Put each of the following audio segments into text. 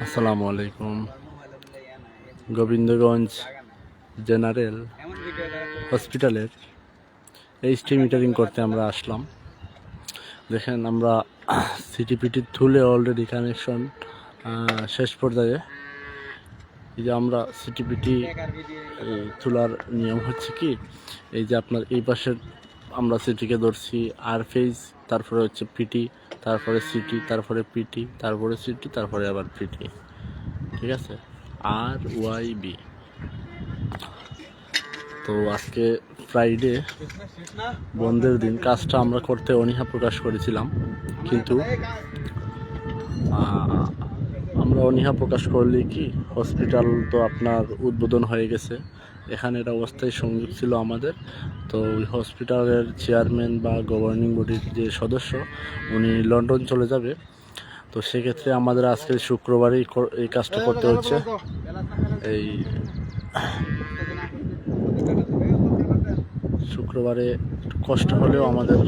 আসসালামু আলাইকুম। গোবিন্দগঞ্জ জেনারেল হসপিটালের এইচটি মিটারিং করতে আমরা আসলাম। দেখেন আমরা সিটিপিটি তুলে অলরেডি কানেকশন শেষ পর্যায়ে। এই যে আমরা সিটিপিটি তোলার নিয়ম হচ্ছে কি, এই যে আপনার এই পাশের আমরা সিটিকে ধরছি আর ফেজ, তারপরে হচ্ছে পিটি, তারপরে সিটি, তারপরে পিটি, তারপরে সিটি, তারপরে আবার পিটি। ঠিক আছে, আর ওয়াই বি। তো আজকে ফ্রাইডে, বন্ধের দিন, কাজটা আমরা করতে অনীহা প্রকাশ করেছিলাম, কিন্তু আমরা অনীহা প্রকাশ করলে কি, হসপিটাল তো আপনার উদ্বোধন হয়ে গেছে, এখানে এটা অস্থায়ী সংযোগ ছিল আমাদের। তো ওই হসপিটালের চেয়ারম্যান বা গভর্নিং বডির যে সদস্য, উনি লন্ডন চলে যাবে। তো সেক্ষেত্রে আমাদের আজকে শুক্রবারই এই কাজটা করতে হচ্ছে। এই শুক্রবারে একটু কষ্ট হলেও আমাদের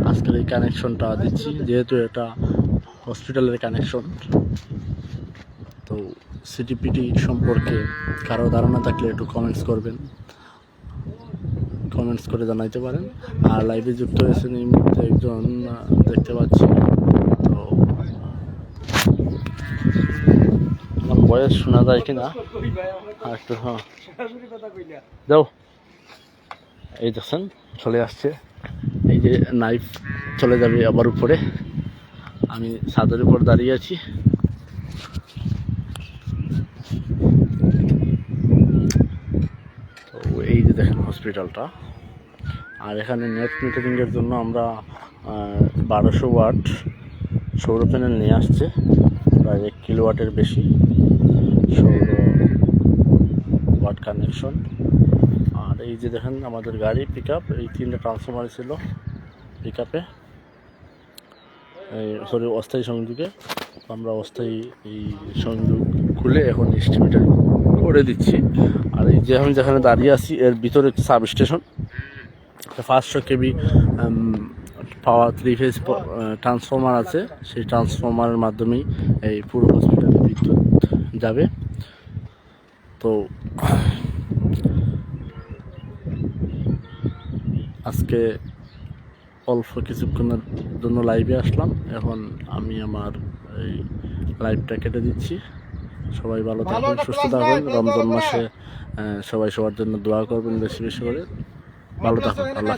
আজকের এই কানেকশনটা দিচ্ছি, যেহেতু এটা হসপিটালের কানেকশন। তো সিটিপিটি সম্পর্কে কারো ধারণা থাকলে একটু কমেন্টস করবেন, কমেন্টস করে জানাইতে পারেন। আর লাইভে যুক্ত হয়েছেন এই মুহূর্তে একজন দেখতে পাচ্ছি। তো আমার বয়স শোনা যায় কিনা একটু, হ্যাঁ যাও। এই দেখছেন চলে আসছে, এই যে নাইফ চলে যাবে আবার উপরে। আমি ছাদের উপর দাঁড়িয়ে আছি। তো এই যে দেখেন হসপিটালটা। আর এখানে নেট মিটারিংয়ের জন্য আমরা 1200 ওয়াট সৌর প্যানেল নিয়ে আসছে, প্রায় 1 কিলোওয়াটের বেশি সৌর ওয়াট কানেকশন। আর এই যে দেখেন আমাদের গাড়ি পিক আপ, এই 3টা ট্রান্সফরমার ছিল পিক আপে, সরি অস্থায়ী সংযোগে। আমরা অস্থায়ী এই সংযোগ খুলে এখন এস্টিমেটার করে দিচ্ছি। আর এই যে আমি যেখানে দাঁড়িয়ে আছি এর ভিতরে সাব স্টেশন, 500 কেবি পাওয়ার 3 ফেজ ট্রান্সফরমার আছে। সেই ট্রান্সফরমারের মাধ্যমেই এই পুরো হসপিটালে বিদ্যুৎ যাবে। তো আজকে অল্প কিছুক্ষণের জন্য লাইভে আসলাম, এখন আমি আমার এই লাইভটা কেটে দিচ্ছি। সবাই ভালো থাকবেন, সুস্থ থাকবেন। রমজান মাসে সবাই সবার জন্য দোয়া করবেন বেশি বেশি করে। ভালো থাকুন, আল্লাহ।